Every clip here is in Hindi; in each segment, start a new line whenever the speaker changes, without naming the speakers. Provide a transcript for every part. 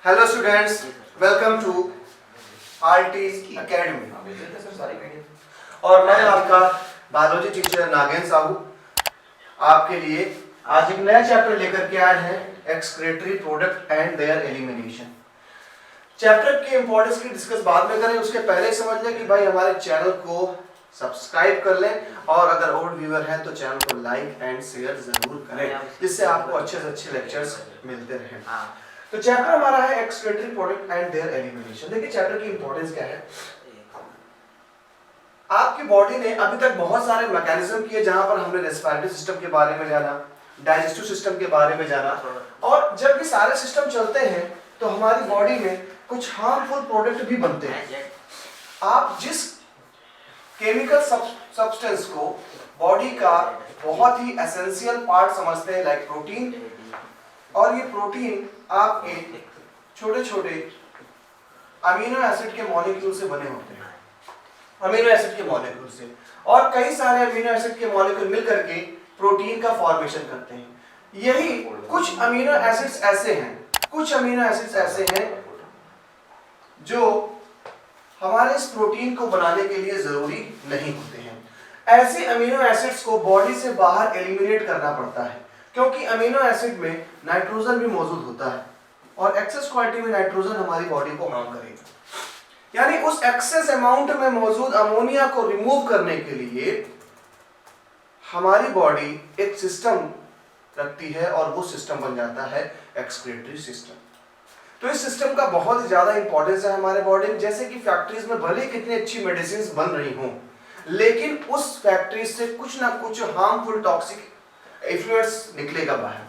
Hello students, welcome to RT academy. और मैं आपका बायोलॉजी टीचर नागेंद्र साहू आपके लिए आज एक नया चैप्टर लेकर के आए हैं, excretory product and there elimination. Chapter के इंपॉर्टेंस की डिस्कस बाद में करें, उसके पहले समझ लें कि भाई हमारे चैनल को सब्सक्राइब कर लें और अगर ओल्ड व्यूअर हैं तो चैनल को लाइक एंड शेयर जरूर करें, जिससे आपको अच्छे से अच्छे लेक्चर्स मिलते रहें। तो चैप्टर हमारा है excretory product and there elimination. देखिए चैप्टर की इंपॉर्टेंस क्या है। आपकी बॉडी ने अभी तक बहुत सारे मैकेनिज्म किए, जहां पर हमने रेस्पिरेटरी सिस्टम के बारे में जाना, डाइजेस्टिव सिस्टम के बारे में जाना, और जब ये सारे सिस्टम चलते हैं तो हमारी बॉडी में कुछ हार्मफुल प्रोडक्ट भी बनते हैं। आप जिस केमिकल सब्सटेंस को बॉडी का बहुत ही एसेंशियल पार्ट समझते हैं, लाइक प्रोटीन, और ये प्रोटीन आपके छोटे छोटे अमीनो एसिड के मॉलिक्यूल से बने होते हैं, अमीनो एसिड के मॉलिक्यूल से, और कई सारे अमीनो एसिड के मॉलिक्यूल मिलकर के प्रोटीन का फॉर्मेशन करते हैं। यही कुछ अमीनो एसिड्स ऐसे हैं, कुछ अमीनो एसिड्स ऐसे हैं जो हमारे इस प्रोटीन को बनाने के लिए जरूरी नहीं होते हैं। ऐसे अमीनो एसिड्स को बॉडी से बाहर एलिमिनेट करना पड़ता है, क्योंकि अमीनो एसिड में नाइट्रोजन भी मौजूद होता है और एक्सेस क्वांटिटी में नाइट्रोजन हमारी बॉडी को हार्म करेगा। यानी उस एक्सेस अमाउंट में मौजूद अमोनिया को रिमूव करने के लिए हमारी बॉडी एक सिस्टम रखती है और वो सिस्टम बन जाता है एक्सक्रीटरी सिस्टम। तो इस सिस्टम का बहुत ही ज्यादा इंपॉर्टेंस है हमारे बॉडी में। जैसे कि फैक्ट्रीज में भले कितनी अच्छी मेडिसिन बन रही हों, लेकिन उस फैक्ट्री से कुछ ना कुछ हार्मफुल टॉक्सिक इन्फ्लुएंस निकलेगा बाहर,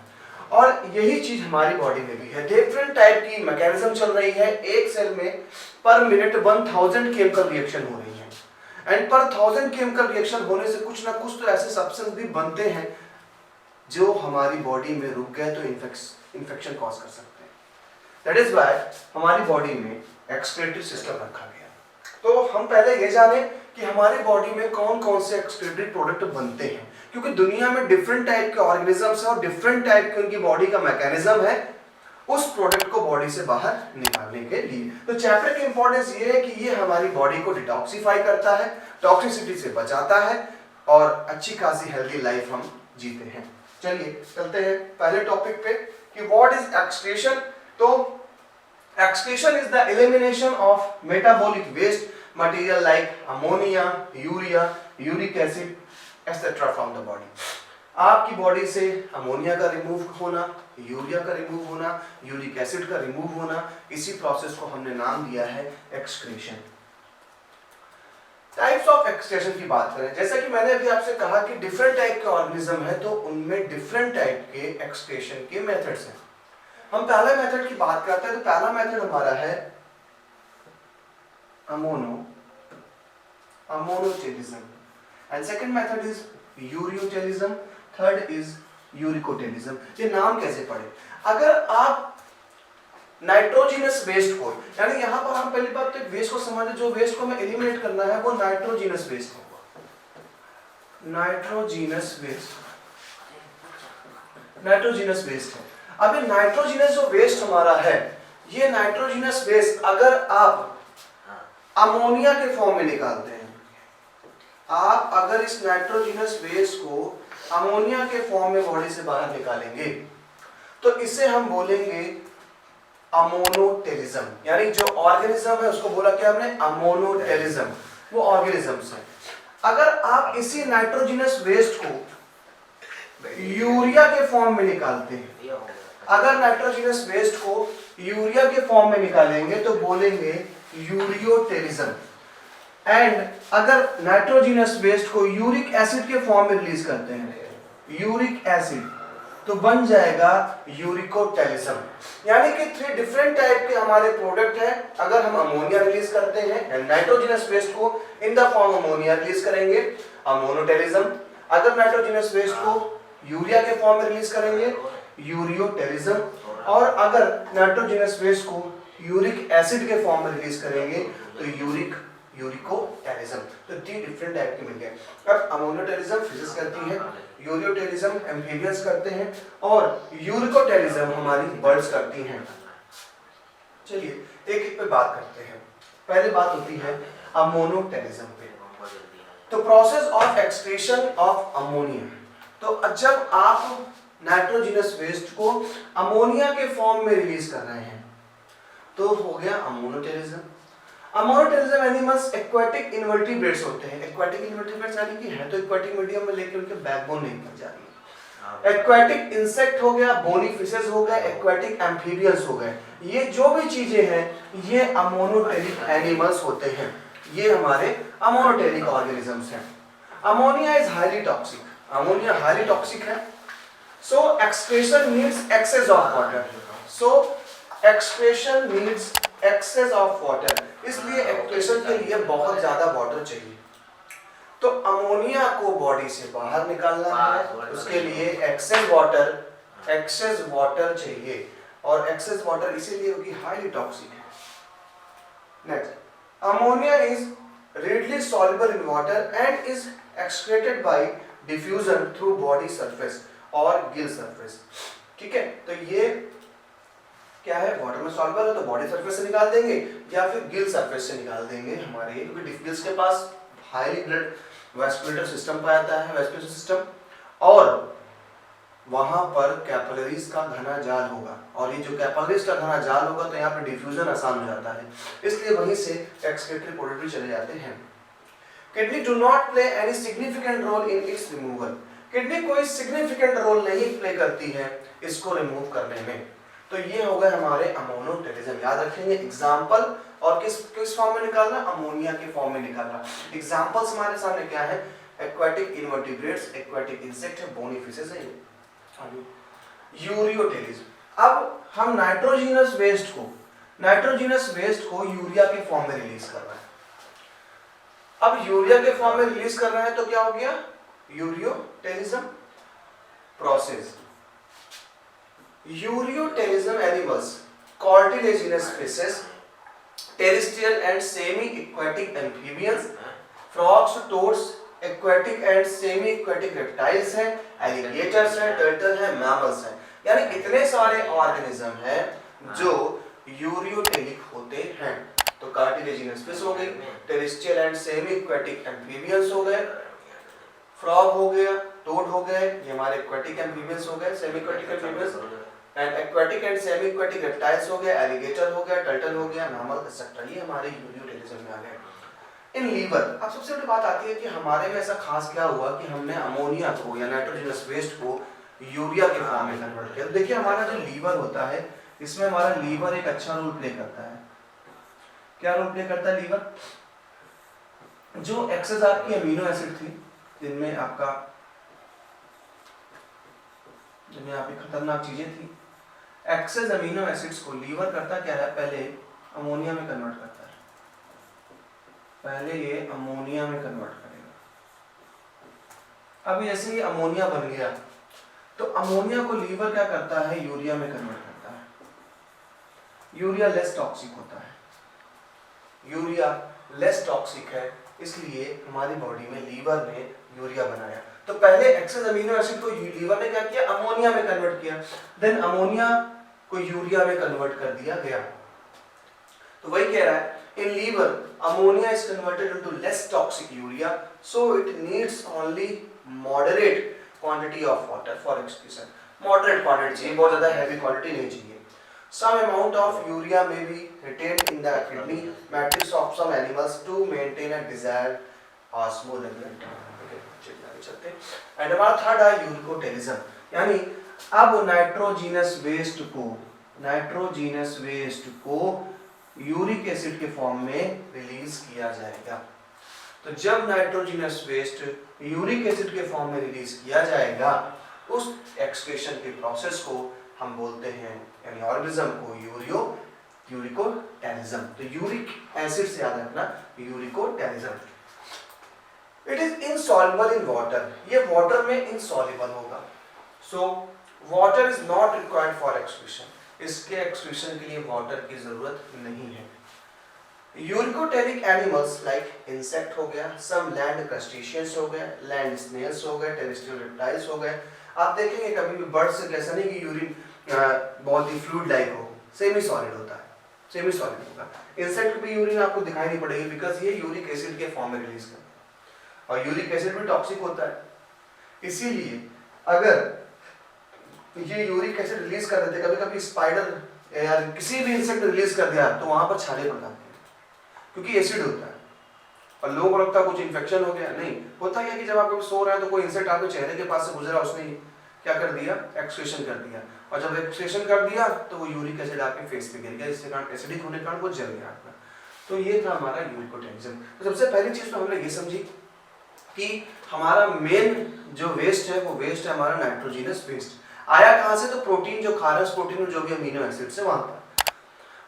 और यही चीज हमारी बॉडी में भी है। डिफरेंट टाइप की मैकेनिज्म चल रही है। एक सेल में पर मिनट 1000 केमिकल रिएक्शन हो रही है, एंड पर 1000 केमिकल रिएक्शन होने से कुछ ना कुछ तो ऐसे सब्सटेंस भी बनते हैं जो हमारी बॉडी में रुक गए तो इन्फेक्शन कॉज कर सकते हैं। दैट इज व्हाई हमारी बॉडी में एक्सक्रीटरी सिस्टम रखा गया। तो हम पहले ये जाने कि हमारी बॉडी में कौन कौन से एक्सक्रीटरी प्रोडक्ट बनते हैं, क्योंकि दुनिया में डिफरेंट टाइप के ऑर्गेनिजम्स हैं और डिफरेंट टाइप की उनकी बॉडी का मैकेनिज्म है उस प्रोडक्ट को बॉडी से बाहर निकालने के लिए। तो चैप्टर की इंपॉर्टेंस ये है कि ये हमारी बॉडी को डिटॉक्सिफाई करता है, टॉक्सिसिटी से बचाता है और अच्छी खासी हेल्दी लाइफ हम जीते हैं। चलिए चलते हैं पहले टॉपिक पे कि व्हाट इज एक्सक्रीशन। तो excretion is the elimination of metabolic waste material like ammonia, urea, uric acid etcetera from the body. आपकी बॉडी से अमोनिया का रिमूव होना, यूरिया का रिमूव होना, यूरिक एसिड का रिमूव होना, इसी प्रोसेस को हमने नाम दिया है एक्सक्रीशन। टाइप्स ऑफ एक्सक्रीशन की बात करें, जैसा कि मैंने अभी आपसे कहा कि डिफरेंट टाइप के ऑर्गेनिज्म है, तो उनमें डिफरेंट टाइप के एक्सक्रीशन के मेथड्स हैं। हम पहले मेथड की बात करते हैं। तो पहला मेथड हमारा है ammonotelism, and second method is ureotelism, third is uricotelism. ये नाम कैसे पढ़े? अगर आप नाइट्रोजिनस वेस्ट को, यानी यहां पर हम पहली बात तो वेस्ट को समझे, जो वेस्ट को हमें एलिमिनेट करना है वो नाइट्रोजिनस वेस्ट होगा। नाइट्रोजिनस वेस्ट है। अब ये नाइट्रोजिनस जो वेस्ट हमारा है, ये नाइट्रोजिनस वेस्ट अगर आप अमोनिया के फॉर्म में निकालते हैं, आप अगर इस नाइट्रोजिनस वेस्ट को अमोनिया के फॉर्म में बॉडी से बाहर निकालेंगे तो इसे हम बोलेंगे अमोनोटेलिज्म। यानी जो ऑर्गेनिज्म है उसको बोला क्या हमने? अमोनोटेलिज्म। वो ऑर्गेनिजम्स है। अगर आप इसी नाइट्रोजिनस वेस्ट को यूरिया के फॉर्म में निकालते हैं, अगर नाइट्रोजिनस वेस्ट को यूरिया के फॉर्म में निकालेंगे तो बोलेंगे यूरियोटेलिज्म। एंड अगर नाइट्रोजिनस वेस्ट को यूरिक एसिड के फॉर्म में रिलीज करते हैं, यूरिक एसिड, तो बन जाएगा यूरिकोटेलिज्म। यानी कि 3 डिफरेंट टाइप के हमारे प्रोडक्ट हैं। अगर हम अमोनिया रिलीज करते हैं, नाइट्रोजिनस वेस्ट को in the form ammonia release करेंगे, अमोनोटेलिज्म। अगर नाइट्रोजिनस वेस्ट को यूरिया के फॉर्म में रिलीज करेंगे, यूरियोटेलिज्म। और अगर नाइट्रोजिनस वेस्ट को यूरिक एसिड के फॉर्म में रिलीज करेंगे तो यूरिकोटेलिज्म। तो 3 डिफरेंट टाइप के मिल गए। अब अमोनोटेलिज्म फिजिक्स करती है, यूरियोटेलिज्म एम्फीबियंस करते हैं और यूरिकोटेलिज्म हमारी बर्ड्स करती हैं। चलिए एक एक पे बात करते हैं। पहले बात होती है अमोनोटेरिज्म पे। तो process of excretion of ammonia, तो जब आप नाइट्रोजनस वेस्ट को अमोनिया के फॉर्म में रिलीज कर रहे हैं तो हो गया अमोनोटेरिज्म। अमोनोटेरिज्म एनिमल्स एक्वाटिक इनवर्टिब्रेट्स होते हैं। एक्वाटिक इनवर्टिब्रेट्स यानी कि है तो एक्वाटिक मीडियम में, लेकिन उनके बैकबोन नहीं बन जा रही। एक्वाटिक इंसेक्ट हो गया, बोनी फिशेस हो गए, एक्वाटिक एम्फीबियंस हो गए, ये जो भी चीजें हैं ये अमोनोटेरिक एनिमल्स होते हैं। ये हमारे अमोनोटेरिक ऑर्गेनिजम्स हैं। Ammonia is highly toxic, ammonia highly toxic है। So excretion needs excess of water, so excretion needs excess of water, इसलिए एक्सक्रीशन के लिए बहुत ज्यादा वाटर चाहिए। तो अमोनिया को बॉडी से बाहर निकालना है, उसके लिए एक्सेस वाटर चाहिए, और एक्सेस वाटर इसीलिए क्योंकि हाईली टॉक्सिक है। Next, ammonia is readily soluble in water and is excreted by diffusion through body surface और gill surface। ठीक है, तो ये क्या है, वाटर में सॉल्युबल है तो बॉडी सरफेस से निकाल देंगे या फिर गिल सरफेस से निकाल देंगे हमारे, क्योंकि गिल्स के पास हाईली ब्लड वेस्कुलेटर सिस्टम पाया जाता है, वेस्कुलर सिस्टम, और वहां पर कैपिलरीज का घना जाल होगा, और ये जो कैपिलरीज का घना जाल होगा तो यहाँ पे डिफ्यूजन आसान हो जाता है, इसलिए वहीं से एक्सक्रीटरी प्रोडक्ट चले जाते हैं। Kidney do not play any significant role in its removal, kidney कोई सिग्निफिकेंट रोल नहीं प्ले करती है इसको रिमूव करने में। तो ये हो गए हमारे अमोनोटेरिज्म, याद रखेंगे एग्जाम्पल, और किस फॉर्म में निकालना, अमोनिया के फॉर्म में निकालना। एग्जाम्पल्स हमारे सामने क्या है, एक्वाटिक इनवर्टिब्रेट्स, एक्वाटिक इंसेक्ट है, बोनी फिशेस है। यूरियोटेरिज्म, अब हम नाइट्रोजिनस वेस्ट को यूरिया के फॉर्म में रिलीज कर रहे हैं। अब यूरिया के फॉर्म में रिलीज कर रहे हैं तो क्या हो गया, ureotelism process. Ureotelism animals, cartilaginous fishes, terrestrial and semi aquatic amphibians, frogs, toads, aquatic and semi aquatic reptiles हैं, एलिगेटर्स हैं, टर्टल हैं, मैमल्स हैं, यानी इतने सारे ऑर्गेनिज्म हैं जो यूरियोटेरिक होते हैं। तो कार्टिलेजिनस फिश हो गई, terrestrial and semi aquatic amphibians हो गए, फ्रॉग हो गया, टोड हो गए, ये हमारे एक्वाटिक एम्फीबियंस हो गए, semi aquatic amphibians, and aquatic and semi aquatic reptiles हो गए, एलिगेटर हो गया, टर्टल हो गया, मैमल एक्सेट्रा, ये हमारे यूरियोटेरिज्म में आ गए। इन लीवर, अब सबसे बड़ी बात आती है कि हमारे में ऐसा खास क्या हुआ कि हमने अमोनिया को या नाइट्रोजनस वेस्ट को यूरिया के फॉर्म में कन्वर्ट किया। देखिए हमारा जो लीवर होता है, इसमें हमारा लीवर एक अच्छा रोल प्ले करता है। क्या रोल प्ले करता है लीवर, जो एक्सेस आपकी अमीनो एसिड थी जिनमें आपकी खतरनाक चीजें थी, एक्सेस अमीनो एसिड्स को लीवर करता क्या है, पहले अमोनिया में कन्वर्ट करता है, पहले ये अमोनिया में कन्वर्ट करेगा। अब जैसे ये अमोनिया बन गया तो अमोनिया को लीवर क्या करता है, यूरिया में कन्वर्ट करता है। यूरिया लेस टॉक्सिक होता है, यूरिया लेस टॉक्सिक है, इसलिए हमारी बॉडी में लीवर ने यूरिया बनाया। तो पहले एक्सेस अमीनो एसिड को लीवर ने क्या किया, अमोनिया में कन्वर्ट किया, देन अमोनिया को यूरिया में कन्वर्ट कर दिया गया। तो वही कह रहा है, in liver ammonia is converted into less toxic urea, so it needs only moderate quantity of water for excretion, moderate quantity चाहिए, बहुत ज़्यादा heavy quantity नहीं चाहिए। Some amount of urea may be retained in the kidney matrix of some animals to maintain a desired osmoregulation। And हमारा थर्ड है यूरिकोटेरिज्म, यानी अब नाइट्रोजिनस वेस्ट को यूरिक एसिड के फॉर्म में रिलीज किया जाएगा। तो जब नाइट्रोजिनस वेस्ट यूरिक एसिड के फॉर्म में रिलीज किया जाएगा, उस एक्सक्रीशन के प्रोसेस को हम बोलते हैं, यानी ऑर्गेनिज्म को यूरिकोटेरिज्म। तो यूरिक एसिड से याद रखना, uricotelism. It is insoluble in water, ये वाटर में इनसॉल्युबल होगा। So water is not required for excretion, इसके एक्सक्रीशन के लिए वाटर की जरूरत नहीं है। यूरिकोटेरिक एनिमल्स लाइक इंसेक्ट हो गया, सम लैंड क्रस्टेशियंस हो गए, लैंड स्नेल्स हो गए, टेरेस्ट्रियल रेप्टाइल्स हो गए। आप देखेंगे कभी भी बर्ड से कैसा नहीं कि यूरिन बहुत ही फ्लूइड लाइक हो, सेमी सॉलिड होता है। सेमी सॉलिड होगा। इंसेक्ट भी यूरिन आपको दिखाई नहीं पड़ेगी बिकॉज ये यूरिक एसिड के फॉर्म में रिलीज करता है और यूरिक एसिड भी टॉक्सिक होता है। इसीलिए अगर ये यूरिक एसिड रिलीज कर देते, कभी कभी स्पाइडर या किसी भी इंसेक्ट रिलीज कर दिया तो वहां पर छाले पड़ जाते हैं क्योंकि एसिड होता है। और लोगों को लगता है कुछ इन्फेक्शन हो गया, नहीं होता है कि जब आप कभी सो रहे हैं तो कोई इंसेक्ट आपके चेहरे के पास से गुजरा, उसने क्या कर दिया, एक्सक्रीशन कर दिया, और जब एक्सक्रीशन कर दिया तो वो यूरिक एसिड आपके फेस पे गिर गया, जिसके कारण एसिडिक होने के कारण वो जल गया आपका। तो ये था हमारा यूरिकोटेलिज्म। तो सबसे पहली चीज तो हमने ये समझी कि हमारा मेन जो वेस्ट है वो वेस्ट है हमारा नाइट्रोजिनस वेस्ट। आया कहाँ से, तो प्रोटीन जो खा रहे हैं, प्रोटीन जो भी अमीनो एसिड से वहां पर।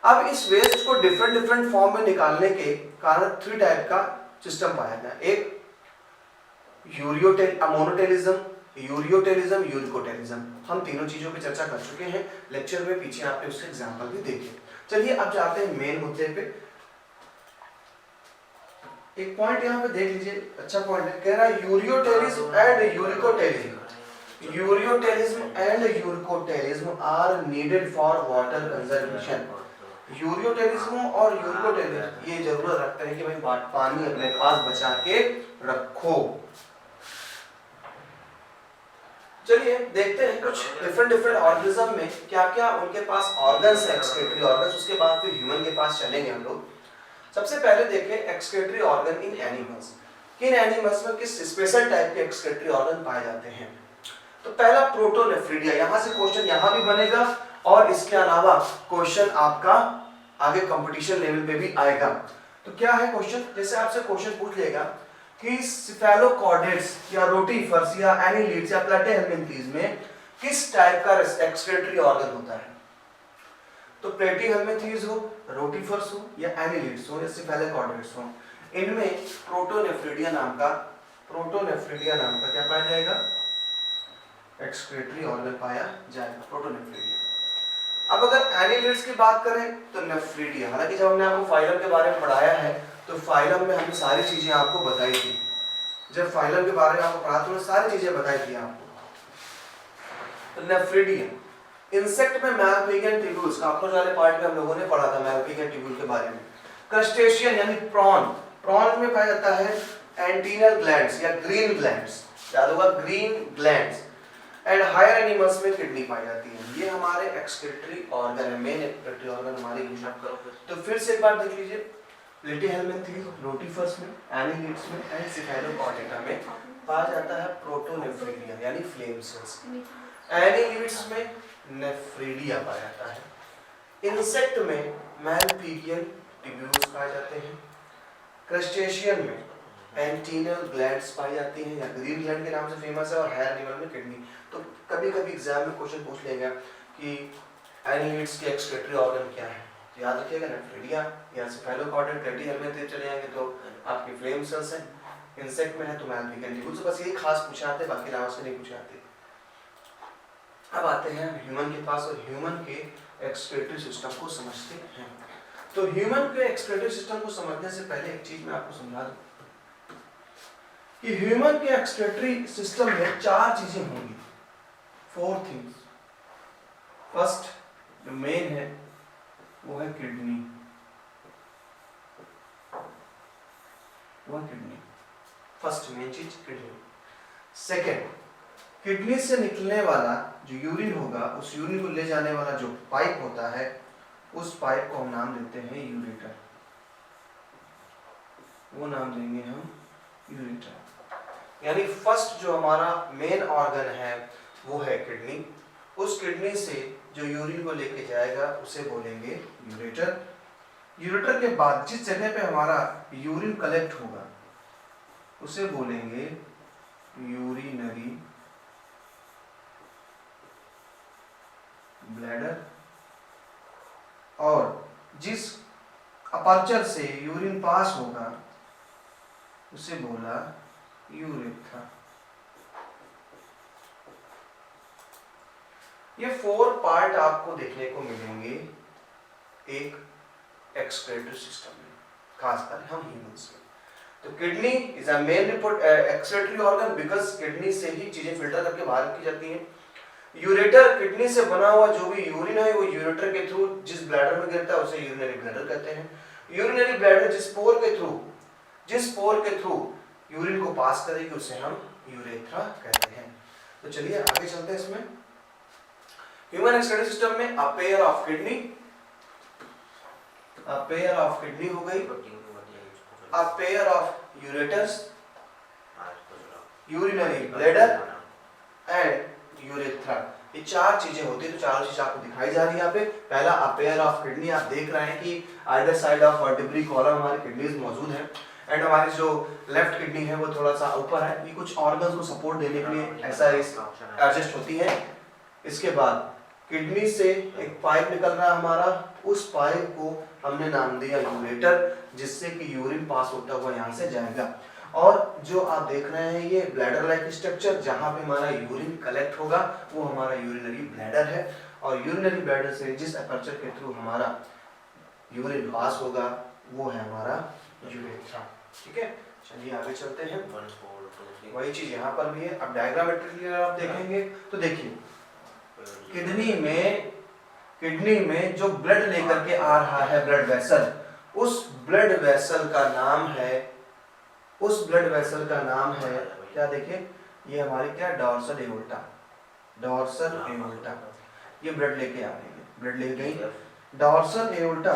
अब इस वेस्ट को डिफरेंट डिफरेंट फॉर्म में निकालने के कारण 3 टाइप का सिस्टम पाया गया। एक मोनोटेलिज्म, यूरियोटेलिज्म, यूरिकोटेलिज्म। हम तीनों चीजों पे चर्चा कर चुके हैं लेक्चर में, पीछे आपने उसके एग्जांपल भी देखे। चलिए अब जाते हैं मेन मुद्दे पे। एक पॉइंट यहाँ पे देख लीजिए, अच्छा पॉइंट है, कह रहा है ureotelism and uricotelism. Ureotelism and uricotelism are needed for water conservation. Ureotelism और यूरिकोटेलिज्म ये जरूरत रखते हैं कि भाई पानी अपने पास बचा के रखो। चलिए देखते हैं कुछ डिफरेंट ऑर्गेनिज्म में क्या क्या उनके पास ऑर्गन्स है, एक्सक्रीटरी ऑर्गन्स। उसके बाद फिर ह्यूमन के पास चलेंगे हम लोग। सबसे पहले देखें एक्सक्रीटरी ऑर्गन इन एनिमल्स। किन एनिमल्स में किस स्पेशल टाइप के एक्सक्रीटरी ऑर्गन पाए जाते हैं। तो पहला प्रोटोनेफ्रिडिया, यहां से क्वेश्चन यहां भी बनेगा और इसके अलावा क्वेश्चन आपका आगे कंपटीशन लेवल पे भी आएगा। तो क्या है क्वेश्चन, जैसे आपसे क्वेश्चन पूछ लेगा कि सिफेलोकॉर्डेट्स या रोटीफर्स या एनिलिड्स या प्लेटीहेल्मिन्थीज में किस टाइप का एक्सक्रीटरी ऑर्गन होता है। तो प्लेटीहेल्मिन्थीज हो, रोटीफर्स हो या एनिलिड्स हो या सिफेलोकॉर्डेट्स हो, इनमें प्रोटोनेफ्रिडिया नाम का क्या पाया जाएगा, एक्सक्रीटरी ऑर्गन पाया जाएगा, प्रोटोनेफ्रिडिया। अब अगर एनिलिड्स की बात करें तो नेफ्रिडिया। हालांकि जब हमने आपको फाइलम के बारे में पढ़ाया है तो फाइलम में हमने सारी चीजें आपको बताई थी। जब फाइलम के बारे में आपको पढ़ा तो सारी चीजें बताई थी आपको। तो नेफ्रिडिया इंसेक्ट में मैलपिगियन ट्यूब्यूल्स का आपको वाले पार्ट में हम लोगों ने पढ़ा था मैलपिगियन ट्यूब्यूल के बारे में। क्रस्टेशियन यानी प्रॉन में पाया जाता है एंटीनल ग्लैंड्स या ग्रीन ग्लैंड्स, याद होगा green glands. And higher animals में किडनी पाई जाती है। ये हमारे एक्सक्रीटरी ऑर्गन है, मेन एक्सक्रीटरी ऑर्गन हमारे यूनिट। तो फिर से एक बार देख लीजिए, प्लेटीहेल्मिन्थीज, रोटीफर्स में, एनिलिड्स में एंड सिफेलोकॉर्डेटा में पाया जाता है प्रोटोनेफ्रिडिया यानी फ्लेम सेल्स। एनिलिड्स में नेफ्रिडिया पाया जाता है। इंसेक्ट में मैलपिगियन ट्यूब्यूल्स पाए जाते हैं। क्रस्टेशियन में एंटीनल ग्लैंड्स पाई जाती हैं या ग्रीन ग्लैंड के नाम से फेमस है, और हायर एनिमल में किडनी। तो कभी कभी एग्जाम में क्वेश्चन पूछ लेगा कि एनिलिड्स के एक्सक्रीटरी ऑर्गन क्या है, तो याद रखिएगा नेफ्रिडिया या सिफेलोकॉर्डेट, प्लेटीहेल्मिन्थीज चले जाएंगे तो आपकी फ्लेम सेल्स हैं। इंसेक्ट में है तो मैलपिगियन ट्यूब्यूल्स। बस यही खास पूछे आते, बाकी नाम से नहीं पूछे आते। अब आते हैं ह्यूमन के पास और ह्यूमन के एक्सक्रीटरी सिस्टम को समझते हैं। तो ह्यूमन के एक्सक्रीटरी सिस्टम को समझने से पहले एक चीज मैं आपको समझा दूं कि ह्यूमन के एक्सक्रीटरी सिस्टम में 4 चीजें होंगी, 4 थिंग्स। फर्स्ट जो मेन है वो है किडनी, फर्स्ट मेन चीज किडनी। सेकेंड, किडनी से निकलने वाला जो यूरिन होगा, उस यूरिन को ले जाने वाला जो पाइप होता है, उस पाइप को हम नाम देते हैं यूरेटर। वो नाम देंगे हम यूरेटर। यानी फर्स्ट जो हमारा मेन ऑर्गन है वो है किडनी। उस किडनी से जो यूरिन को लेके जाएगा उसे बोलेंगे यूरेटर। यूरेटर के बाद जिस जगह पे हमारा यूरिन कलेक्ट होगा उसे बोलेंगे यूरिनरी ब्लैडर, और जिस अपर्चर से यूरिन पास होगा उसे बोला यूरेथ्रा। ये 4 पार्ट आपको देखने को मिलेंगे एक एक्सक्रीटरी सिस्टम में, खासकर हम ह्यूमंस में। तो kidney is a main excretory organ because kidney से ही चीजें फिल्टर करके बाहर की जाती हैं। यूरेटर किडनी से बना हुआ जो भी यूरिन है वो यूरेटर के थ्रू जिस ब्लैडर में गिरता है उसे यूरिनरी ब्लैडर कहते हैं। यूरिनरी ब्लैडर जिस पोर के थ्रू यूरिन को पास करेगी उसे हम यूरेथ्रा कहते हैं। तो चलिए आगे चलते हैं इसमें। ह्यूमन एक्सक्रीटरी सिस्टम में अ पेयर ऑफ किडनी हो गई, a pair of ureters, urinary bladder and urethra, ये चार चीजें होती है। तो चारों चीजें आपको दिखाई जा रही है यहाँ पे। पहला अ पेयर ऑफ किडनी, आप देख रहे हैं कि either side of vertebral column हमारी किडनीज मौजूद है एंड हमारी जो लेफ्ट किडनी है वो थोड़ा सा ऊपर है, ये कुछ ऑर्गन्स को सपोर्ट देने के लिए ऐसा एडजस्ट होती है। इसके बाद किडनी से एक पाइप निकल रहा है हमारा, उस पाइप को हमने नाम दिया यूरेटर, जिससे कि यूरिन पास होता हुआ यहाँ से जाएगा। और जो आप देख रहे हैं ये ब्लैडर लाइक स्ट्रक्चर, जहाँ पे हमारा यूरिन कलेक्ट होगा वो हमारा यूरिनरी ब्लैडर है। और यूरिनरी ब्लैडर से जिस अपर्चर के थ्रू हमारा यूरिन पास होगा वो है हमारा यूरेथ्रा। ठीक है, चलिए आगे चलते हैं। वही चीज यहाँ पर भी है। अब डायग्रामेट्रिकली आप देखेंगे तो देखिए किडनी में जो ब्लड लेकर के आ रहा है ब्लड वेसल, उस ब्लड वेसल का नाम है क्या, देखिए ये हमारी क्या डॉर्सल एओर्टा, ये ब्लड लेके आ रही है, ब्लड ले गई। डॉर्सल एओर्टा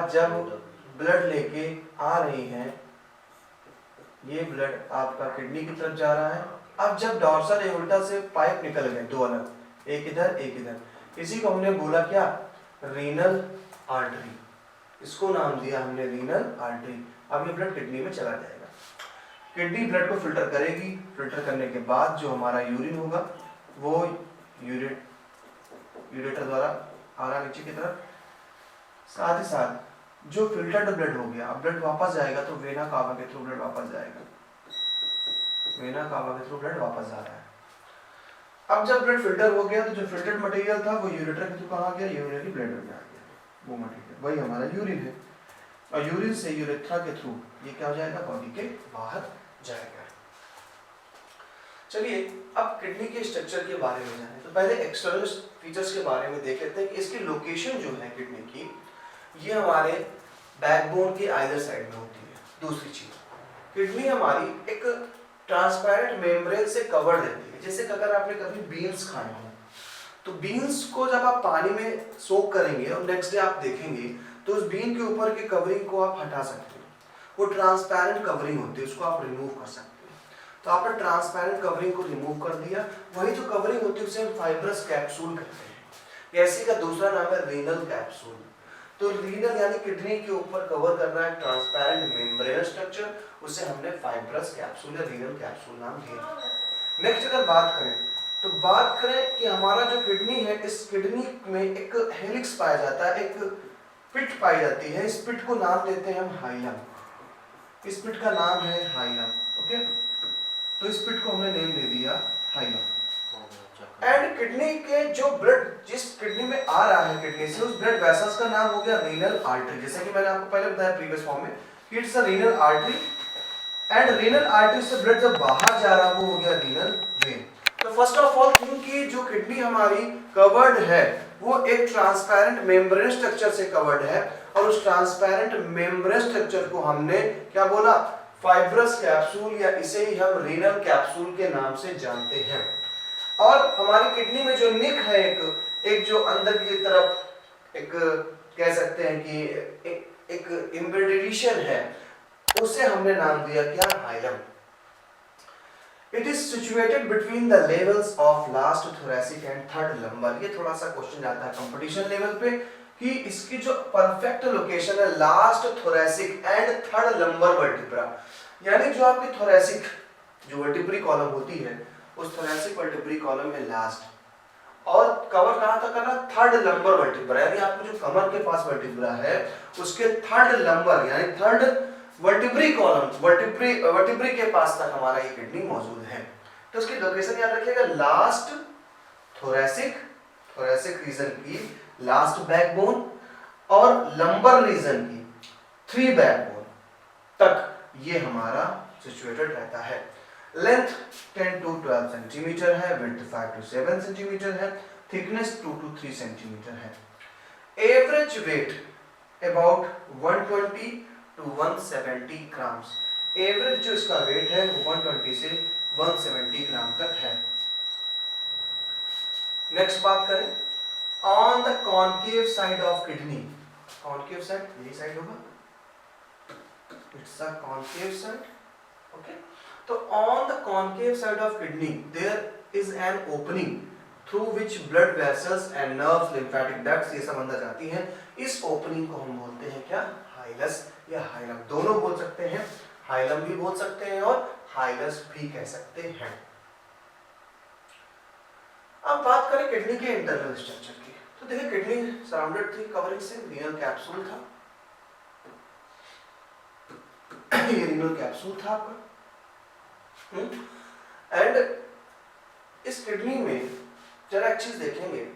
जब ब्लड लेके आ रही है, ये ब्लड आपका किडनी की तरफ जा रहा है। अब जब डॉर्सल एओर्टा से पाइप निकल गए दो अलग, एक इधर एक इधर, इसी को हमने बोला क्या, रीनल आर्टरी, इसको नाम दिया हमने रीनल आर्टरी। अब ये ब्लड किडनी में चला जाएगा, किडनी ब्लड को फिल्टर करेगी, फिल्टर करने के बाद जो हमारा यूरिन होगा वो यूरेटर द्वारा आ रहा नीचे की तरफ। साथ ही साथ जो फिल्टर्ड ब्लड हो गया, अब ब्लड वापस जाएगा तो वेना कावा के थ्रू ब्लड वापस जाएगा, वेना कावा के थ्रू ब्लड वापस जा रहा है। अब जब ब्लड फिल्टर हो गया तो जो फिल्टर्ड मटेरियल था वो यूरेटर के थ्रू कहाँ गया, यूरिनरी ब्लैडर में आ गया, वो मटेरियल वही हमारा यूरिन है। और यूरिन से यूरेथ्रा के थ्रू ये क्या हो जाएगा, बॉडी के बाहर जाएगा। चलिए अब किडनी के स्ट्रक्चर के बारे में जाने तो पहले एक्सटर्नल फीचर्स के बारे में देख लेते हैं कि इसकी लोकेशन जो है किडनी की, ये हमारे बैकबोन के आइदर साइड में होती है। दूसरी चीज, किडनी हमारी एक ट्रांसपेरेंट मेम्ब्रेन से कवर रहती है। जैसे अगर आपने कभी बीन्स खाए हो तो बीन्स को जब आप पानी में सोक करेंगे और नेक्स्ट डे आप देखेंगे तो उस बीन के ऊपर के कवरिंग को आप हटा सकते हो, वो ट्रांसपेरेंट कवरिंग होती है, उसको आप रिमूव कर सकते हो। तो आपने ट्रांसपेरेंट कवरिंग को रिमूव कर दिया, वही जो कवरिंग होती है उसे हम फाइब्रस कैप्सूल कहते हैं। ऐसी का दूसरा नाम है रीनल कैप्सूल। तो रीनल यानी किडनी के ऊपर कवर करना है ट्रांसपेरेंट मेम्ब्रेन स्ट्रक्चर, उसे हमने फाइब्रस कैप्सूल या रीनल कैप्सूल नाम दिया। नेक्स्ट अगर बात करें कि हमारा जो किडनी है, इस किडनी में एक हेलिक्स पाया जाता है, एक पिट पाई जाती है। इस पिट को नाम देते हैं हम हाइलम, इस पिट का नाम है हाइलम। ओके, तो इस पिट को हमने नेम दे दिया हाइलम। एंड किडनी के जो ब्लड जिस किडनी में आ रहा है किडनी से, उस ब्लड वेसल्स का नाम हो गया रीनल आर्टरी। जैसे कि मैंने आपको पहले बताया प्रीवियस फॉर्म में, it's a renal artery and renal artery से ब्लड जब बाहर जा रहा है वो हो गया रीनल वेन। तो फर्स्ट ऑफ ऑल क्योंकि जो किडनी हमारी कवर्ड है वो एक ट्रांसपेरेंट मेम्ब्रेन स्ट्रक्चर से कवर्ड है, और उस ट्रांसपेरेंट मेम्ब्रेन स्ट्रक्चर को हमने क्या बोला, फाइब्रस कैप्सूल, या इसे ही हम रीनल कैप्सूल के नाम से जानते हैं। और हमारी किडनी में जो निक है, एक जो अंदर की तरफ एक कह सकते हैं कि एक इम्बेडिशन है, उसे हमने नाम दिया क्या, hilum. It is situated between the levels of last thoracic and third lumbar। ये थोड़ा सा क्वेश्चन आता है कंपटीशन लेवल पे कि इसकी जो परफेक्ट लोकेशन है last thoracic and third lumbar vertebra, यानी जो आपकी थोरेसिक जो वर्टिब्री कॉलम होती है उस थोरेसिक वर्टिब्री कॉलम में लास्ट, और कवर कहाँ तक करना, थर्ड लंबर वर्टिब्रा, यानी आपको जो कमर के पास वर्टिब्रा है उसके थर्ड लंबर यानी थर्ड वर्टिब्री कॉलम, वर्टिब्री के पास तक हमारा ये किडनी मौजूद है। तो उसकी लोकेशन याद रखिएगा, लास्ट थोरेसिक रीजन की लास्ट बैकबोन और लंबर रीजन की 3 बैकबोन तक ये हमारा सिचुएटेड रहता है। लेंथ 10 to 12 सेंटीमीटर है, विड्थ 5 to 7 सेंटीमीटर है, थिकनेस 2 to 3 सेंटीमीटर है। Average weight about 120 to 170 grams. Average जो इसका वेट है वो 120 से 170 ग्राम तक है। नेक्स्ट बात करें, on the concave side of kidney, concave side यही साइड होगा, it's a concave side, okay. तो on the concave side of kidney there is an opening through which blood vessels and nerves, lymphatic ducts ये सब अंदर जाती हैं। इस ओपनिंग को हम बोलते हैं क्या, हाइलस या हाइलम, दोनों बोल सकते हैं, हाइलम भी बोल सकते हैं और हाइलस भी कह सकते हैं। अब बात करें किडनी के इंटरनल स्ट्रक्चर की, तो देखिए किडनी सराउंडेड थी कवरिंग से, रीनल कैप्सूल था, ये रीनल कैप्सूल था आपका। एंड इस किडनी में जरा एक चीज देखेंगे,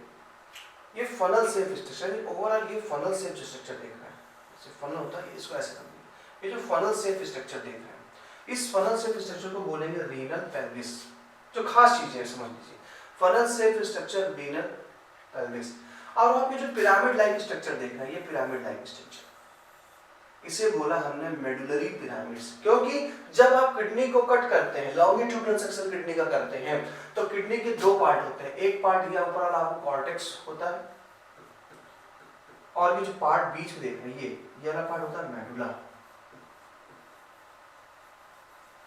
ये फनल शेप स्ट्रक्चर, ओवरऑल ये फनल शेप स्ट्रक्चर देख रहे हैं, जैसे फनल होता है इसको ऐसे करना, ये जो फनल शेप स्ट्रक्चर देख रहे हैं, इस फनल शेप स्ट्रक्चर को बोलेंगे रीनल पेल्विस। जो खास चीजें है समझ लीजिए, funnel shape structure, renal pelvis. और आप ये जो पिरामिड लाइक स्ट्रक्चर देख रहे हैं, ये पिरामिड लाइक स्ट्रक्चर, इसे बोला हमने मेडुलरी पिरामिड्स, क्योंकि जब आप किडनी को कट करते हैं, लॉन्गिट्यूडनल सेक्शन किडनी का करते हैं, तो किडनी के दो पार्ट होते हैं, एक पार्ट ये ऊपर वाला आपको कॉर्टेक्स होता है, और ये जो पार्ट बीच में देख रहे हैं ये वाला पार्ट होता है मेडुला,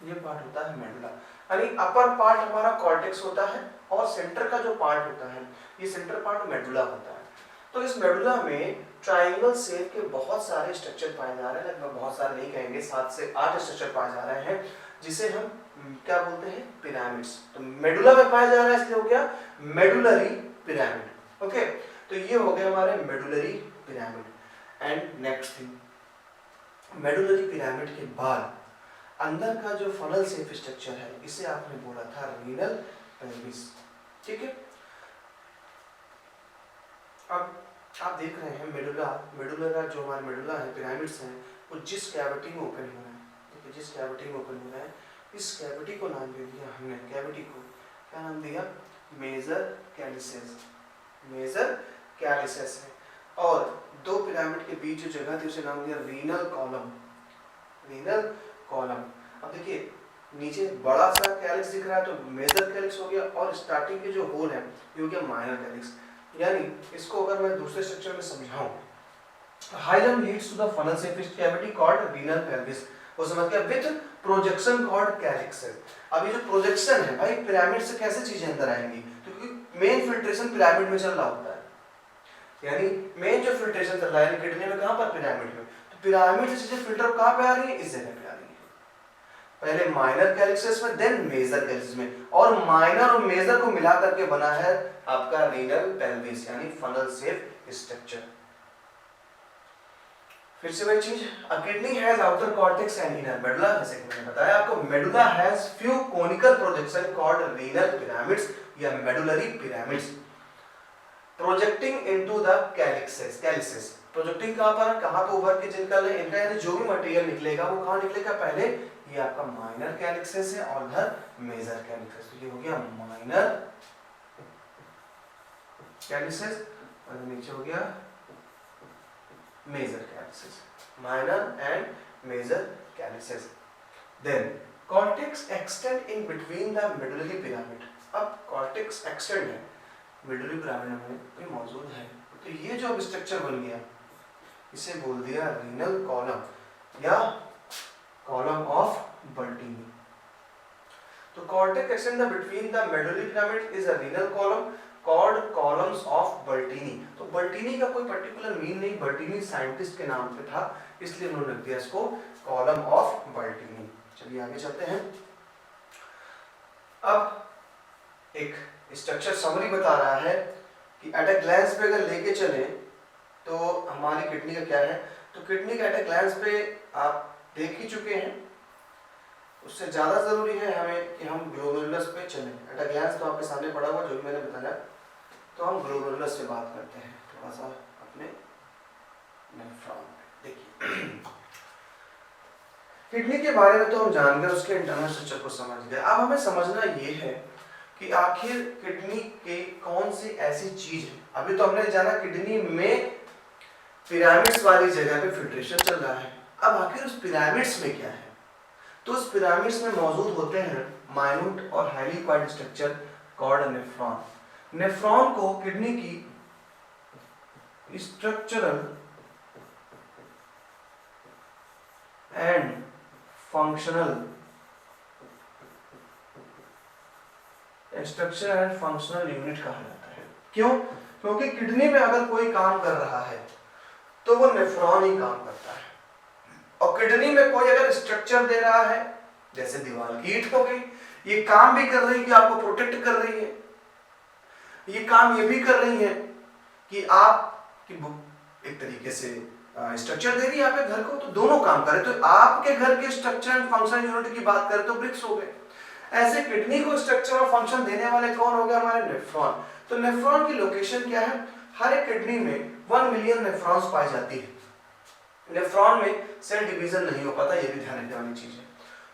ये पार्ट होता है मेडुला। यानी अपर पार्ट हमारा कॉर्टेक्स होता है और सेंटर का जो पार्ट होता है ये सेंटर पार्ट मेडुला होता है। तो इस मेडुला में ट्रायंगल शेप के बहुत सारे स्ट्रक्चर पाए जा रहे हैं, लगभग बहुत सारे नहीं कहेंगे, 7 से 8 स्ट्रक्चर पाए जा रहे हैं, जिसे हम क्या बोलते हैं, पिरामिड्स। तो मेडुला में पाया जा रहा है इसलिए हो गया मेडुलरी पिरामिड, ओके। तो ये हो गए हमारे medullary pyramid. And next thing, medullary pyramid के बाद अंदर का जो फनल शेप स्ट्रक्चर है इसे आपने बोला था रीनल पेल्विस, ठीक है। अब आप देख रहे हैं मेडुला, मेडुला जो हमारे मेडुला है, पिरामिड्स हैं, वो जिस कैविटी में ओपन हो रहा है, ठीक है, जिस कैविटी में ओपन हो रहा है, इस कैविटी को नाम दे दिया हमने, कैविटी को क्या नाम दिया, मेजर कैलिसेस, मेजर कैलिसेस है। और दो पिरामिड के बीच जो जगह थी उसे नाम दिया रीनल कॉलम, रीनल कॉलम। अब देखिए नीचे बड़ा सा कैलिक्स दिख रहा है तो मेजर कैलिक्स हो गया, और स्टार्टिंग के जो होल है ये हो गया माइनर कैलिक्स। यानी इसको अगर मैं दूसरे स्ट्रक्चर में समझाऊं, hilum leads to the funnel shape cavity called renal pelvis, वो समझ गया, विद प्रोजेक्शन कॉल्ड कैलिक्स। अब ये जो प्रोजेक्शन है भाई, पिरामिड से कैसे चीजें अंदर आएंगी, क्योंकि मेन फिल्ट्रेशन पिरामिड में चल रहा होता है, यानी मेन जो फिल्ट्रेशन चल रहा है किडनी में, कहां पर, पिरामिड में। तो पिरामिड से चीजें फिल्टर कहां पे आ रही है, इस जगह पे आ रही है, पहले माइनर कैलिक्सेस में, देन मेजर कैलिक्सेस में, और माइनर और मेजर को मिला करके बना है आपका रीनल पेल्विस, यानी फनल शेप स्ट्रक्चर। फिर से वही चीज, a kidney has outer cortex and inner medulla, जैसे कि मैंने बताया आपको, medulla has few conical projection called renal pyramids या medullary pyramids projecting into the calyxes, calyces। Projecting कहां पर, कहां पे उभर के निकल रहे हैं, इनका यानी जो भी मटेरियल निकलेगा वो कहां निकलेगा, पहले ये आपका माइनर कैलिक्सेस है और इधर मेजर कैलिक्सेस। तो ये हो गया माइनर कैलिक्सेस और नीचे हो गया major calyces, minor and major calyces. Then cortex extend in between the medullary pyramid. अब कॉर्टेक्स एक्सटेंड है मेडुलरी पिरामिड में ये मौजूद है, तो ये जो अब स्ट्रक्चर बन गया इसे बोल दिया रीनल कॉलम या कॉलम ऑफ बल्टिनी। तो cortex extend between the medullary pyramid is a renal column called columns of Bertini. तो बल्टिनी का कोई पर्टिकुलर मीन नहीं, बल्टिनी साइंटिस्ट के नाम पे था इसलिए उन्होंने रख दिया इसको कॉलम ऑफ बल्टिनी। चलिए आगे चलते हैं। अब एक स्ट्रक्चर समरी बता रहा है कि एट अ ग्लैंस पे अगर लेके चले तो हमारी किडनी का क्या है, तो किडनी का एट अ ग्लैंस पे आप देख ही चुके हैं, उससे ज़्यादा ज़रूरी है हमें कि हम ग्लोमेरुलस पे चलें। एट अ ग्लैंस तो आपके सामने पड़ा हुआ जो भी मैंने बताया, तो हम ग्लोमेरुलस से बात करते हैं थोड़ा सा अपने नेफ्रॉन। देखिए किडनी के बारे में तो हम जान गए, उसके इंटरनल स्ट्रक्चर को समझ गए। अब हमें समझना ये है कि आखिर किडनी के कौन सी ऐसी चीज है। अभी तो हमने जाना किडनी में पिरामिड्स वाली जगह पे फिल्ट्रेशन चल रहा है, अब आखिर उस पिरामिड्स में क्या है। तो उस पिरामिड्स में मौजूद होते हैं माइन्यूट और highly coiled structure called nephron. Nephron को किडनी की स्ट्रक्चरल एंड फंक्शनल यूनिट कहा जाता है। क्यों? क्योंकि किडनी में अगर कोई काम कर रहा है तो वो नेफ्रॉन ही काम करता है। और किडनी में कोई अगर स्ट्रक्चर दे रहा है, जैसे दीवार की ईंट हो गई, ये काम भी कर रही है कि आपको प्रोटेक्ट कर रही है, ये काम ये भी कर रही है कि आप कि एक तरीके से स्ट्रक्चर दे रही है आपके घर को, तो दोनों काम करें। तो आपके घर के स्ट्रक्चर एंड फंक्शन यूनिट की बात करें तो ब्रिक्स हो गए। ऐसे किडनी को स्ट्रक्चर और फंक्शन देने वाले कौन हो गए? हमारे नेफ्रॉन। तो नेफ्रॉन की लोकेशन क्या है? हर एक किडनी में 1 मिलियन नेफ्रॉन्स पाई जाती है। नेफ्रॉन में सेल डिवीजन नहीं हो पाता, ये भी ध्यान रखने वाली चीज है।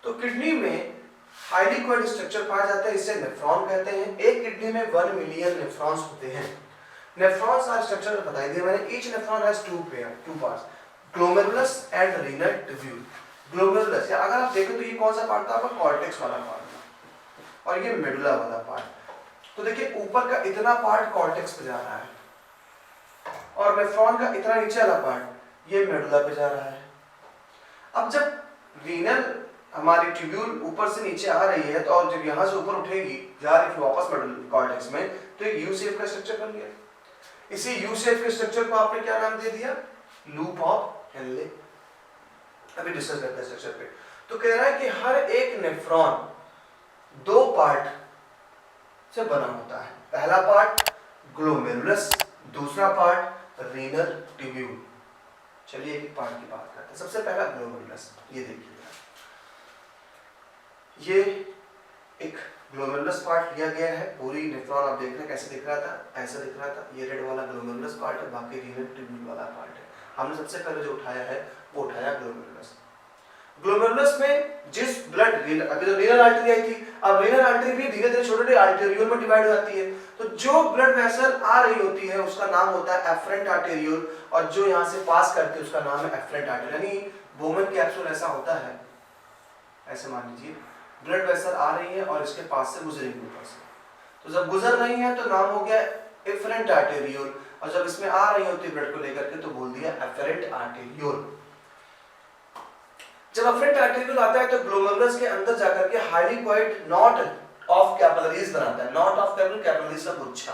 तो किडनी में हाईली क्वाइड स्ट्रक्चर पाया जाता है, इसे नेफ्रॉन कहते हैं। एक किडनी में 1 मिलियन नेफ्रॉन्स होते हैं। नेफ्रॉन्स आर स्ट्रक्चर बताई दिए मैंने। Each nephron has two parts, glomerulus and renal tubule. Glomerulus या अगर आप देखें तो ये कौन सा पार्ट था? आपका कॉर्टेक्स वाला पार्ट था, और ये मेडुला वाला पार्ट। तो देखिए ऊपर का इतना पार्ट कॉर्टेक्स पे जा रहा है, और नेफ्रॉन का इतना नीचे वाला पार्ट ये मेडुला पे जा रहा है। अब जब रीनल हमारी ट्यूब्यूल ऊपर से नीचे आ रही है, तो और जब यहाँ से ऊपर उठेगी जा रही फिर वापस मेडुला कॉर्टेक्स में, तो एक यू शेप का स्ट्रक्चर बन गया। इसी यू शेप के स्ट्रक्चर को आपने क्या नाम दे दिया? Loop of Henle. अभी डिस्कस करते हैं स्ट्रक्चर पे। तो कह रहा है कि हर एक नेफ्रॉन 2 पार्ट से बना होता है। पहला पार्ट ग्लोमेरुलस, दूसरा पार्ट रीनल ट्यूब्यूल। चलिए एक पार्ट की बात करते हैं। सबसे पहला ग्लोमेरुलस, ये देखिए, ये एक ग्लोमेरुलस पार्ट लिया गया है। पूरी नेफ्रॉन आप देख रहे हैं कैसे दिख रहा था, ऐसा दिख रहा था। ये रेड वाला ग्लोमेरुलस पार्ट है, बाकी रीनल ट्यूब्यूल वाला पार्ट है। हमने सबसे पहले जो उठाया है वो उठाया ग्लोमेरुलस। ग्लोमेरुलस में जिस ब्लड, अभी तो रीनल आर्टरी आई थी, अब रीनल आर्टरी भी धीरे धीरे छोटे छोटे आर्टेरियोल में डिवाइड हो जाती है। तो जो ब्लड वेसल आ रही होती है उसका नाम होता है एफरेंट आर्टेरियोल, और जो यहाँ से पास करती है उसका नाम है एफरेंट आर्टेरियोल। यानी बोमन कैप्सूल ऐसा होता है, ऐसे मान लीजिए ब्लड वेसल आ रही है और इसके पास से गुजरेगी ऊपर से, तो जब गुजर रही है तो नाम हो गया एफरेंट आर्टेरियोल, और जब इसमें आ रही होती है ब्लड को लेकर के तो बोल दिया एफरेंट आर्टेरियोल। जब एफरेंट आर्टेरियोल आता है तो ग्लोमेरुलस के अंदर जाकर के हाईली क्वाइड नॉट ऑफ कैपिलरीज बनाता है। नॉट ऑफ कैपिलरीज का गुच्छा,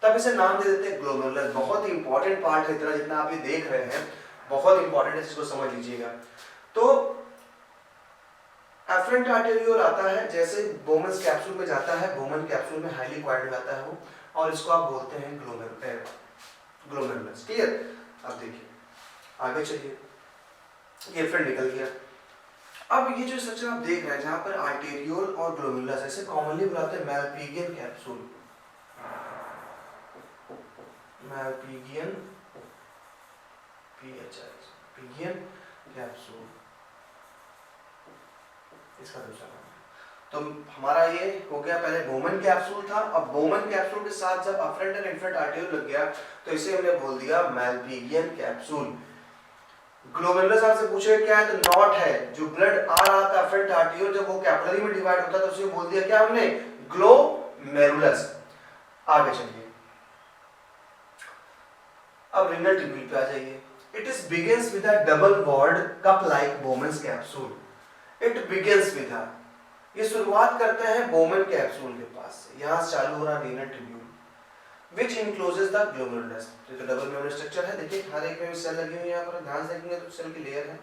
तब इसे नाम दे देते हैं ग्लोमेरुलस। बहुत ही इंपॉर्टेंट पार्ट है, इतना जितना आप ये देख रहे हैं बहुत इंपॉर्टेंट है, इसको समझ लीजिएगा। तो एफरेंट आर्टेरियोल आता है, जैसे बोमन्स कैप्सूल में जाता है, बोमन कैप्सूल में हाईली क्वाइड जाता है वो, और इसको आप बोलते हैं ग्लोमेरुलस। क्लियर? अब देखिए आगे चलिए, ये फिर निकल गया। अब ये जो स्ट्रक्चर आप देख रहे हैं जहां पर आर्टेरियोल और ग्लोमेरुलस, ऐसे कॉमनली बुलाते हैं मैलपिगियन कैप्सूल। मैलपिगियन पिगियन कैप्सूल इसका दूसरा नाम है। तो हमारा ये हो गया, पहले बोमन कैप्सूल था, अब बोमन कैप्सूल के साथ जब अफरेंट एंड इन्फरेंट आर्टेरियोल लग गया तो इसे हमने बोल दिया मैलपिगियन कैप्सूल। ग्लोमेरुलस आपसे पूछे क्या है, तो नॉट है, जो ब्लड आ रहा था एफरेंट आर्टेरियोल जब वो कैपिलरी में डिवाइड होता तो उसे बोल दिया क्या हमने? ग्लोमेरुलस। आगे चलिए, अब रीनल ट्यूब्यूल पे आ जाइए। It is begins with a double walled cup like Bowman's capsule. It begins with, ये शुरुआत करते हैं बोमन कैप्सूल के पास से, यहाँ से चालू हो रहा renal tubule which encloses the glomerulus। तो डबल मेम्ब्रेन स्ट्रक्चर है, देखिए हर एक में सेल लगी हुई है, यहाँ पर ध्यान से देखेंगे तो सेल की लेयर है।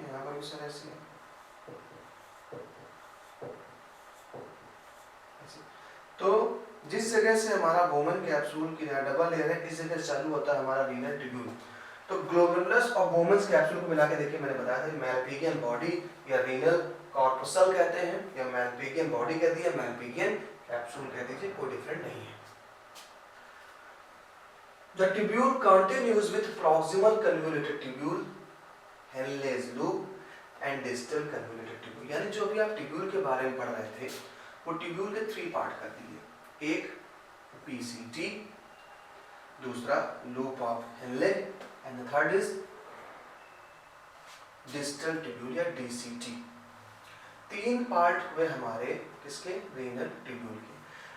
यहाँ पर भी सेल ऐसी है। तो जिस जगह से हमारा बोमन कैप्सूल की डबल लेयर है, इस जगह से चालू होता है हमारा रीनल ट्यूब्यूल। तो ग्लोमेरुलस और बोमन्स कैप्सूल को मिला के देखिए, मैंने बताया था मैलपिगियन बॉडी या रीनल कॉर्पसल कहते हैं, या मैलपिगियन बॉडी कह दिया, मैलपिगियन कैप्सूल कह दीजिए, कोई डिफरेंट नहीं है। The tubule continues with proximal convoluted tubule, Henle's loop and distal convoluted tubule। यानी जो भी आप ट्यूब्यूल के बारे में पढ़ रहे थे वो ट्यूब्यूल के 3 पार्ट कर दिए, एक PCT, दूसरा loop of Henle and the third is distal tubule या DCT। 3 पार्ट हुए हमारे किसके, रीनल ट्यूब्यूल के।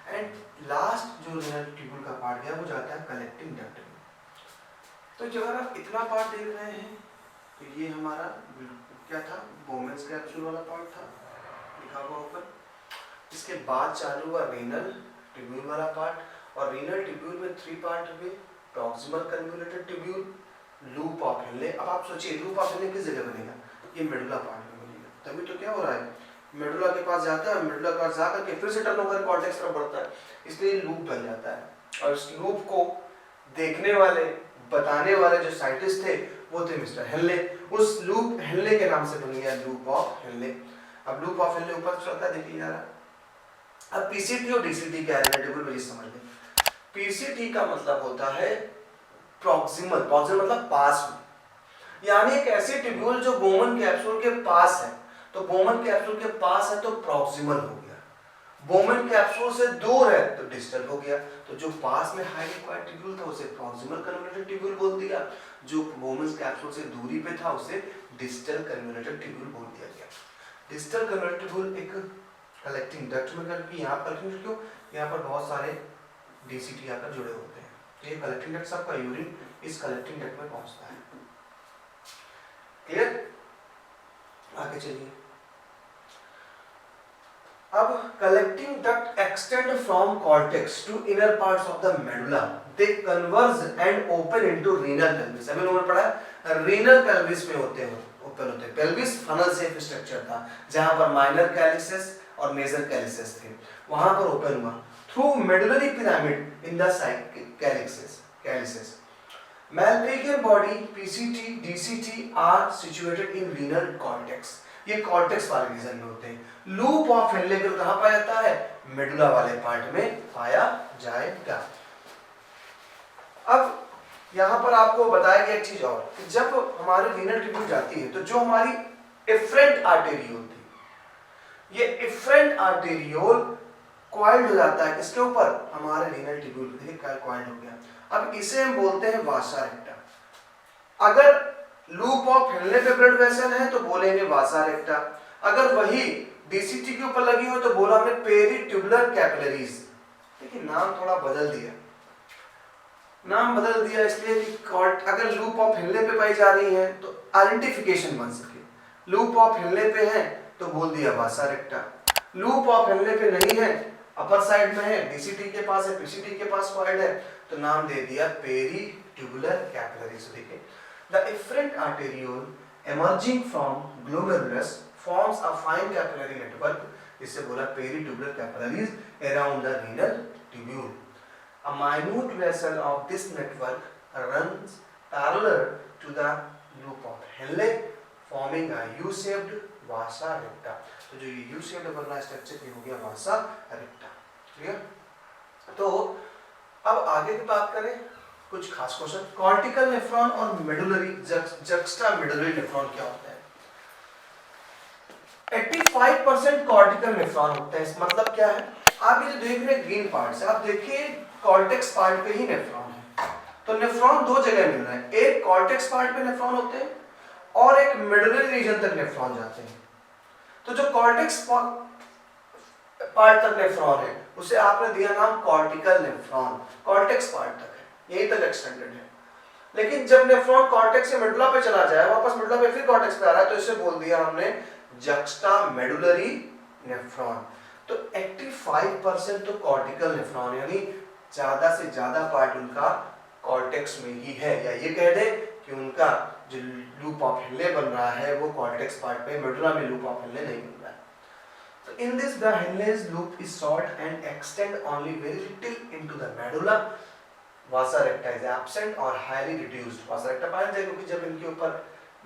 एंड लास्ट जो रीनल ट्यूब्यूल का पार्ट गया वो जाता है कलेक्टिंग डक्ट में। तो जब आप इतना पार्ट देख रहे हैं तो ये हमारा क्या था, बोमेन्स कैप्सूल वाला पार्ट था लिखा हुआ ऊपर। इसके बाद चालू हुआ रीनल ट्यूब्यूल वाला पार्ट, और रीनल ट्यूब्यूल में 3 पार्ट हुए, proximal convoluted tubule, loop of Henle. अब आप सोचिए लूप ऑफ हेनले किस जगह बनेगा, ये मेडुला पार्ट में बनेगा। तभी तो क्या हो रहा है, मेडुला के पास जाता है, मेडुला के पास जाकर के फिर से टर्न होकर कॉर्टेक्स तरफ बढ़ता है, इसलिए लूप बन जाता है। और इस लूप को देखने वाले, बताने वाले जो साइंटिस्ट थे वो थे मिस्टर हेनले। उस लूप हेनले के नाम से बन गया लूप ऑफ हेनले। अब लूप ऑफ हेनले ऊपर चलता है, देखिए यार। अब PCT और DCT क्या है, टेबल में समझ लें। PCT का मतलब होता है प्रॉक्सिमल, प्रॉक्सिमल मतलब पास में, यानी एक ऐसी ट्यूब्यूल जो बोमन कैप्सूल के पास है। तो बोमन कैप्सूल के पास है तो प्रॉक्सिमल हो गया, बोमन कैप्सूल से दूर है तो डिस्टल हो गया। तो जो पास में हाईली एक्वायर्ड ट्यूब्यूल था उसे प्रॉक्सिमल कन्वोल्यूटेड ट्यूब्यूल बोल दिया, जो बोमन कैप्सूल से दूरी पे था उसे डिस्टल कन्वोल्यूटेड ट्यूब्यूल बोल दिया गया। डिस्टल कन्वोल्यूटेड ट्यूब्यूल एक कलेक्टिंग डक्ट में, करके यहाँ पर क्यों, यहाँ पर बहुत सारे DCT आकर जुड़े होते हैं। तो ये कलेक्टिंग डक्ट सबका यूरिन इस कलेक्टिंग डक्ट में पहुंचता है। क्लियर, आगे चलिए। अब collecting duct extend from cortex to inner parts of the medulla, they converge and open into renal pelvis. अभी लोगों ने पढ़ा रीनल पेल्विस में होते हैं, ओपन होते हैं। पेल्विस फनल शेप स्ट्रक्चर था जहां पर माइनर कैलिसेस और मेजर कैलिसेस थे, वहां पर ओपन हुआ through medullary pyramid in the calyces. Malpighian body, PCT, DCT are situated in renal cortex। ये कॉर्टेक्स वाले रीजन में होते हैं। लूप ऑफ हेनले कहाँ पाया जाता है, मेडुला वाले पार्ट में पाया जाएगा। अब यहाँ पर आपको बताया गया एक चीज और, कि जब हमारे रीनल ट्यूब्यूल जाती है तो जो हमारी एफरेंट आर्टेरियोल थी, ये एफरेंट आर्टेरियोल कॉइल्ड हो जाता है किसके ऊपर, हमारे रीनल ट्यूब्यूल पे कॉइल्ड हो गया। अब इसे हम बोलते हैं वासा रेक्टा। अगर लूप ऑफ हेनले पे ब्लड वेसल है तो बोलेंगे वासा रेक्टा। अगर वही DCT के ऊपर लगी हो तो बोला हमने पेरीट्यूबुलर कैपिलरीज। देखिए नाम थोड़ा बदल दिया, नाम बदल दिया इसलिए कि अगर लूप ऑफ हेनले पे पाई जा रही है तो आइडेंटिफिकेशन बन सके। लूप ऑफ हेनले पे है तो बोल दिया वासा रेक्टा, लूप ऑफ हेनले पे नहीं है, अपर साइड में है, DCT के पास है, PCT के पास कॉइल्ड है, तो नाम दे दिया पेरीट्यूबुलर कैपिलरीज। देखिए the efferent arteriole emerging from glomerulus forms a fine capillary network, इससे बोला peritubular capillaries around the renal tubule। A minute vessel of this network runs parallel to the loop of Henle forming a U-shaped vasa recta। तो जो ये U-shaped बन रहा स्ट्रक्चर ये हो गया vasa recta। क्लियर, तो अब आगे की बात करें कुछ खास क्वेश्चन। कॉर्टिकल नेफ्रॉन और मेडुलरी जक्स्टा मेडुलरी नेफ्रॉन क्या होता है। 85% कॉर्टिकल नेफ्रॉन होता है। इस मतलब क्या है, आप ये जो देख रहे हैं ग्रीन पार्ट से, आप देखिए कॉर्टेक्स पार्ट पे ही नेफ्रॉन है। तो नेफ्रॉन 2 जगह मिल रहा है, एक कॉर्टेक्स पार्ट पे नेफ्रॉन होते हैं और एक मेडुलरी रीजन तक नेफ्रॉन जाते हैं। तो जो कॉर्टेक्स पार्ट तक नेफ्रॉन है उसे आपने दिया नाम कॉर्टिकल नेफ्रॉन, कॉर्टेक्स पार्ट तक है, यहीं तक एक्सटेंडेड है। लेकिन जब नेफ्रॉन कॉर्टेक्स से मेडुला पे चला जाए, वापस मेडुला पे फिर कॉर्टेक्स पे आ रहा है, तो इसे बोल दिया हमने जक्स्टा मेडुलरी नेफ्रॉन। तो 85% तो कॉर्टिकल नेफ्रॉन, यानी ज्यादा से ज्यादा पार्ट उनका कॉर्टेक्स में ही है, या ये कह दे कि उनका जो लूप ऑफ हेनले बन रहा है वो कॉर्टेक्स पार्ट पे, मेडुला में लूप ऑफ हेनले नहीं बन रहा है। So in this the Henle's loop is short and extend only very little into the medulla। Vasa recta is absent or highly reduced। Vasa recta पाया जाएगा क्योंकि जब इनके ऊपर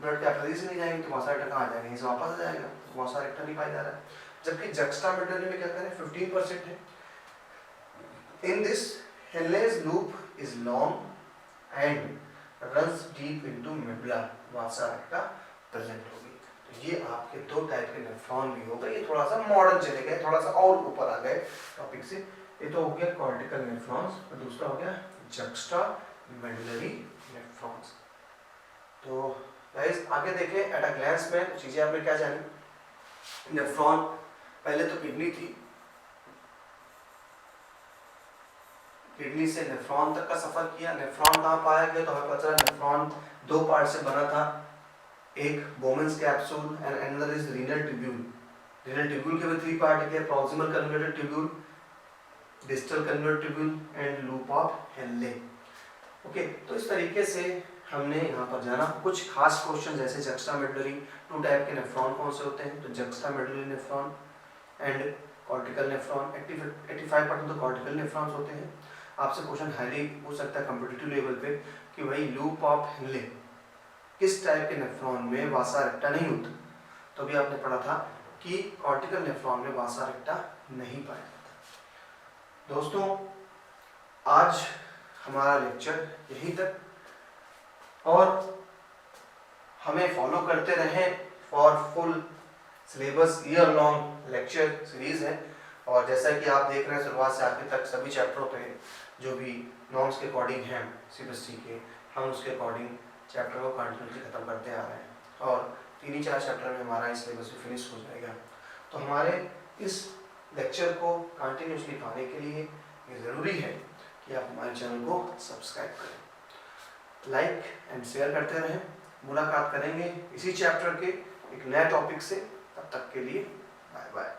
ब्लड कैपिलरीज नहीं जाएंगे तो vasa recta कहाँ आ जाएगा, इसे वापस आ जाएगा, vasa recta नहीं पाया जा रहा है। जबकि juxta medullary में क्या करें 15% है। In this Henle's loop is long and runs deep into medulla Vasa रेक्टा present होगी। तो ये आपके दो टाइप के नेफ्रॉन भी हो गए। ये थोड़ा सा मॉडर्न चले गए, थोड़ा सा और ऊपर आ गए टॉपिक से। ये तो हो गया कॉर्टिकल नेफ्रॉन्स और दूसरा हो गया जक्स्टा मेडुलरी नेफ्रॉन्स। तो गाइस आगे देखें एट अ ग्लैंस में चीजें आपने क्या जानी। नेफ्रॉन पहले तो किडनी थी, किडनी से नेफ्रॉन तक का सफर किया। नेफ्रॉन कहाँ पाया गया तो हमें पता चला नेफ्रॉन दो पार्ट से बना था, एक बोमेंस capsule and another is renal tubule. Renal tubule के भी 3 पार्ट है, proximal converted tubule, distal converted tubule and loop of Henle. Okay, तो इस तरीके से हमने यहाँ पर जाना। कुछ खास क्वेश्चन जैसे जक्स्टामेडुलरी, 2 टाइप के नेफ्रॉन कौन से होते हैं, तो जक्स्टामेडुलरी नेफ्रॉन एंड कॉर्टिकल नेफ्रॉन। 85% तो कॉर्टिकल नेफ्रॉन्स होते हैं। आपसे क्वेश्चन हाईली पूछ सकता है कॉम्पिटिटिव लेवल पे कि भाई लूप ऑफ हेनले किस टाइप के नेफ्रॉन में वासा रेक्टा नहीं होता। तो भी आपने पढ़ा था कि कॉर्टिकल नेफ्रॉन में वासा रेक्टा नहीं पाया जाता। दोस्तों आज हमारा लेक्चर यहीं तक, और हमें फॉलो करते रहें for full syllabus. Year long lecture series है और जैसा कि आप देख रहे हैं शुरुआत से आखिर तक सभी चैप्टरों पे जो भी नॉर्म्स के अकॉर्डिंग हैं सीबीएसई के, हम उसके अकॉर्डिंग चैप्टर को कंटिन्यूसली खत्म करते आ रहे हैं और 3 ही 4 चैप्टर में हमारा इस सिलेबस भी फिनिश हो जाएगा। तो हमारे इस लेक्चर को कंटिन्यूसली पाने के लिए ये ज़रूरी है कि आप हमारे चैनल को सब्सक्राइब करें, लाइक एंड शेयर करते रहें। मुलाकात करेंगे इसी चैप्टर के एक नए टॉपिक से, तब तक के लिए बाय बाय।